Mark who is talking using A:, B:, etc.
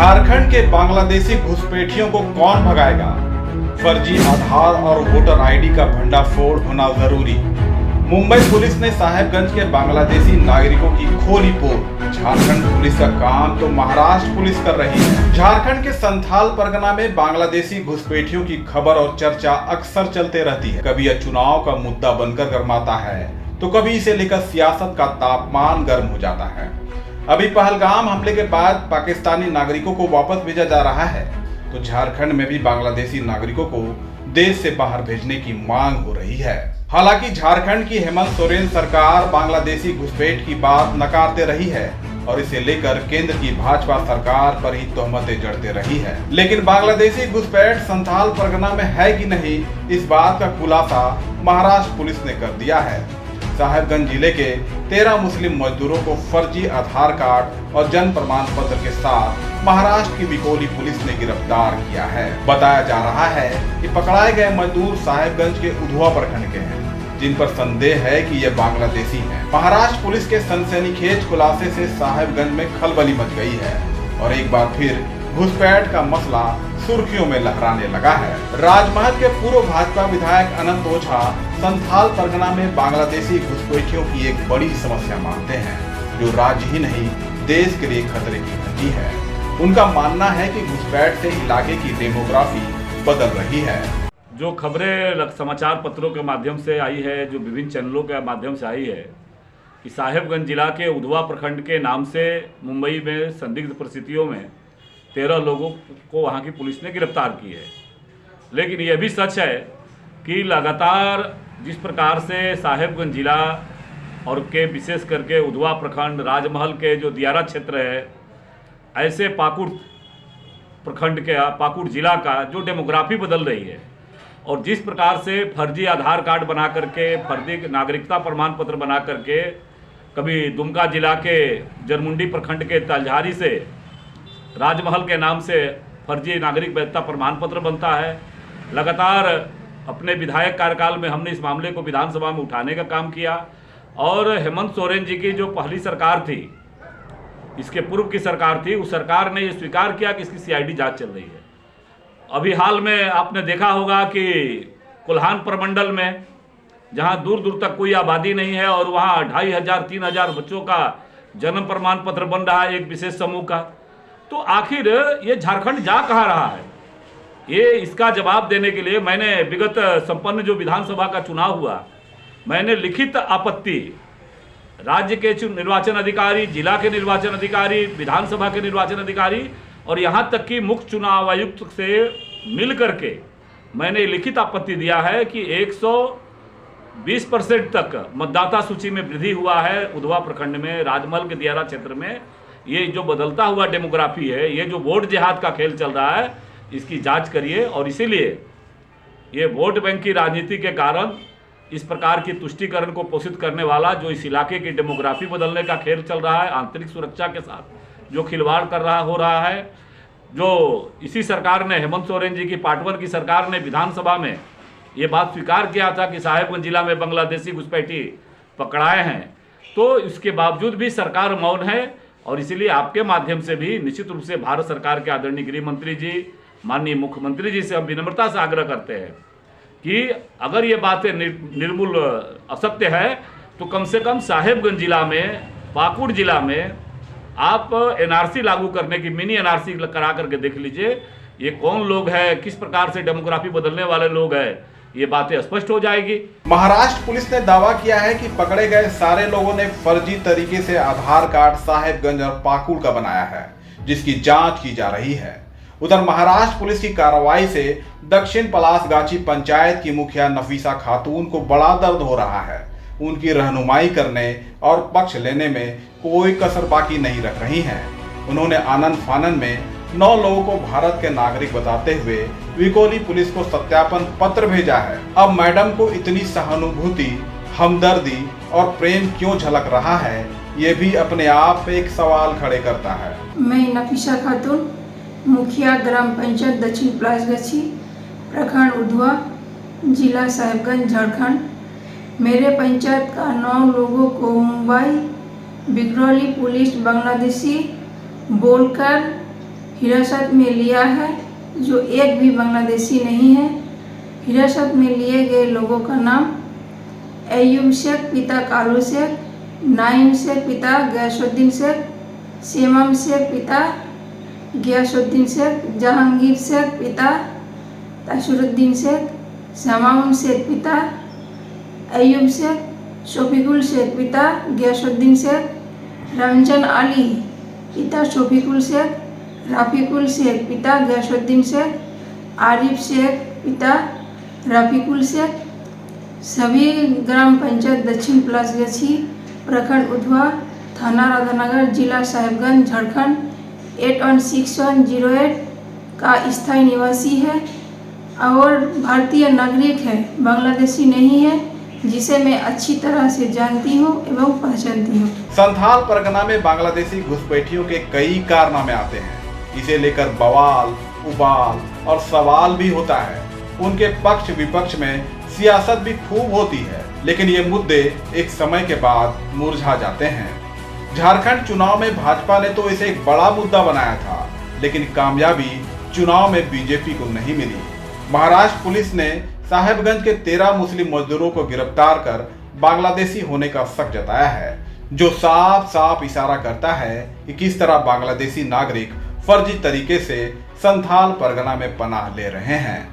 A: झारखंड के बांग्लादेशी घुसपैठियों को कौन भगाएगा? फर्जी आधार और वोटर आईडी का भंडाफोड़ होना जरूरी। मुंबई पुलिस ने साहेबगंज के बांग्लादेशी नागरिकों की खोली पोल। झारखंड पुलिस का काम तो महाराष्ट्र पुलिस कर रही है। झारखंड के संथाल परगना में बांग्लादेशी घुसपैठियों की खबर और चर्चा अक्सर चलते रहती है। कभी यह चुनाव का मुद्दा बनकर गरमाता है तो कभी इसे लेकर सियासत का तापमान गर्म हो जाता है। अभी पहलगाम हमले के बाद पाकिस्तानी नागरिकों को वापस भेजा जा रहा है तो झारखंड में भी बांग्लादेशी नागरिकों को देश से बाहर भेजने की मांग हो रही है। हालांकि झारखंड की हेमंत सोरेन सरकार बांग्लादेशी घुसपैठ की बात नकारते रही है और इसे लेकर केंद्र की भाजपा सरकार पर ही तोहमतें जड़ते रही है। लेकिन बांग्लादेशी घुसपैठ संथाल परगना में है कि नहीं, इस बात का खुलासा महाराष्ट्र पुलिस ने कर दिया है। साहेबगंज जिले के 13 मुस्लिम मजदूरों को फर्जी आधार कार्ड और जन्म प्रमाण पत्र के साथ महाराष्ट्र की बिकोली पुलिस ने गिरफ्तार किया है। बताया जा रहा है कि पकड़ाए गए मजदूर साहेबगंज के उधवा प्रखंड के हैं, जिन पर संदेह है कि ये बांग्लादेशी हैं। महाराष्ट्र पुलिस के सनसनीखेज खुलासे से साहेबगंज में खलबली मच गई है और एक बार फिर घुसपैठ का मसला सुर्खियों में लहराने लगा है। राजमहल के पूर्व भाजपा विधायक अनंत ओझा संथाल परगना में बांग्लादेशी घुसपैठियों की एक बड़ी समस्या मानते हैं, जो राज्य ही नहीं देश के लिए खतरे की घंटी है। उनका मानना है कि घुसपैठ से इलाके की डेमोग्राफी बदल रही है।
B: जो खबरें समाचार पत्रों के माध्यम से आई है, जो विभिन्न चैनलों के माध्यम से आई है कि साहेबगंज जिला के उधवा प्रखंड के नाम से मुंबई में संदिग्ध परिस्थितियों में 13 लोगों को वहां की पुलिस ने गिरफ्तार की है। लेकिन यह भी सच है कि लगातार जिस प्रकार से साहेबगंज जिला और के विशेष करके उधवा प्रखंड, राजमहल के जो दियारा क्षेत्र है, ऐसे पाकुड़ प्रखंड के पाकुड़ जिला का जो डेमोग्राफी बदल रही है और जिस प्रकार से फर्जी आधार कार्ड बना करके, फर्जी नागरिकता प्रमाण पत्र बना करके, कभी दुमका जिला के जरमुंडी प्रखंड के तलझारी से राजमहल के नाम से फर्जी नागरिक वैधता प्रमाण पत्र बनता है। लगातार अपने विधायक कार्यकाल में हमने इस मामले को विधानसभा में उठाने का काम किया और हेमंत सोरेन जी की जो पहली सरकार थी, इसके पूर्व की सरकार थी, उस सरकार ने ये स्वीकार किया कि इसकी सीआईडी जांच चल रही है। अभी हाल में आपने देखा होगा कि कोल्हान प्रमंडल में, जहां दूर दूर तक कोई आबादी नहीं है और वहां 2500-3000 बच्चों का जन्म प्रमाण पत्र बन रहा है एक विशेष समूह का, तो आखिर ये झारखंड जा कहाँ रहा है? ये इसका जवाब देने के लिए मैंने विगत संपन्न जो विधानसभा का चुनाव हुआ, मैंने लिखित आपत्ति राज्य के निर्वाचन अधिकारी, जिला के निर्वाचन अधिकारी, विधानसभा के निर्वाचन अधिकारी और यहाँ तक कि मुख्य चुनाव आयुक्त से मिल करके मैंने लिखित आपत्ति दिया है कि 120% तक मतदाता सूची में वृद्धि हुआ है उधवा प्रखंड में, राजमहल के दियारा क्षेत्र में। ये जो बदलता हुआ डेमोग्राफी है, ये जो वोट जिहाद का खेल चल रहा है, इसकी जांच करिए। और इसीलिए ये वोट बैंक की राजनीति के कारण इस प्रकार की तुष्टीकरण को पोषित करने वाला जो इस इलाके की डेमोग्राफी बदलने का खेल चल रहा है, आंतरिक सुरक्षा के साथ जो खिलवाड़ कर रहा हो रहा है, जो इसी सरकार ने, हेमंत सोरेन जी की पार्ट 1 की सरकार ने विधानसभा में ये बात स्वीकार किया था कि साहेबगंज जिला में बांग्लादेशी घुसपैठी पकड़ाए हैं, तो इसके बावजूद भी सरकार मौन है। और इसीलिए आपके माध्यम से भी निश्चित रूप से भारत सरकार के आदरणीय गृह मंत्री जी, माननीय मुख्यमंत्री जी से हम विनम्रता से आग्रह करते हैं कि अगर ये बातें निर्मूल असत्य है तो कम से कम साहेबगंज जिला में, पाकुड़ जिला में आप एनआरसी लागू करने की, मिनी एनआरसी करा करके देख लीजिए ये कौन लोग हैं, किस प्रकार से डेमोग्राफी बदलने वाले लोग हैं, ये बातें स्पष्ट हो जाएगी।
A: महाराष्ट्र पुलिस ने दावा किया है कि पकड़े गए सारे लोगों ने फर्जी तरीके से आधार कार्ड साहेबगंज और पाकुड़ का बनाया है, जिसकी जांच की जा रही है। उधर महाराष्ट्र पुलिस की कार्रवाई से दक्षिण पलासगाछी पंचायत की मुखिया नफीसा खातून को बड़ा दर्द हो रहा है। उनकी रहनुमाई करने और पक्ष लेने में कोई कसर बाकी नहीं रख रही हैं। उन्होंने आनंद फानन में 9 लोगों को भारत के नागरिक बताते हुए विकोली पुलिस को सत्यापन पत्र भेजा है। अब मैडम को इतनी सहानुभूति, हमदर्दी और प्रेम क्यों झलक रहा है, ये भी अपने आप एक सवाल खड़े करता है।
C: मैं नफीसा खातून, मुखिया ग्राम पंचायत दक्षिण पलासगाछी, प्रखंड उधवा, जिला साहेबगंज, झारखंड। मेरे पंचायत का 9 लोगों को मुंबई बिकरौली पुलिस बांग्लादेशी बोलकर हिरासत में लिया है, जो एक भी बांग्लादेशी नहीं है। हिरासत में लिए गए लोगों का नाम अयूब शेख पिता कालू शेख, नाइम शेख पिता गयासुद्दीन शेख, शेमम शेख पिता गयासुद्दीन शेख, जहांगीर शेख पिता तासुरुद्दीन शेख, शमाउन शेख पिता अयूब शेख, शफीकुल शेख पिता गयासुद्दीन शेख, रमजान अली पिता शफीकुल शेख, रफीकुल शेख पिता गयासुद्दीन शेख, आरिफ शेख पिता रफीकुल शेख। सभी ग्राम पंचायत दक्षिण प्लासगछी, प्रखंड उधवा, थाना राधानगर, जिला साहेबगंज, झारखंड 816108 का स्थायी निवासी है और भारतीय नागरिक है, बांग्लादेशी नहीं है, जिसे मैं अच्छी तरह से जानती हूँ एवं पहचानती हूँ।
A: संथाल परगना में बांग्लादेशी घुसपैठियों के कई कारनामे आते हैं। इसे लेकर बवाल, उबाल और सवाल भी होता है। उनके पक्ष विपक्ष में सियासत भी खूब होती है, लेकिन ये मुद्दे एक समय के बाद मुरझा जाते हैं। झारखंड चुनाव में भाजपा ने तो इसे एक बड़ा मुद्दा बनाया था, लेकिन कामयाबी चुनाव में बीजेपी को नहीं मिली। महाराष्ट्र पुलिस ने साहेबगंज के 13 मुस्लिम मजदूरों को गिरफ्तार कर बांग्लादेशी होने का शक जताया है, जो साफ साफ इशारा करता है कि किस तरह बांग्लादेशी नागरिक फर्जी तरीके से संथाल परगना में पनाह ले रहे हैं।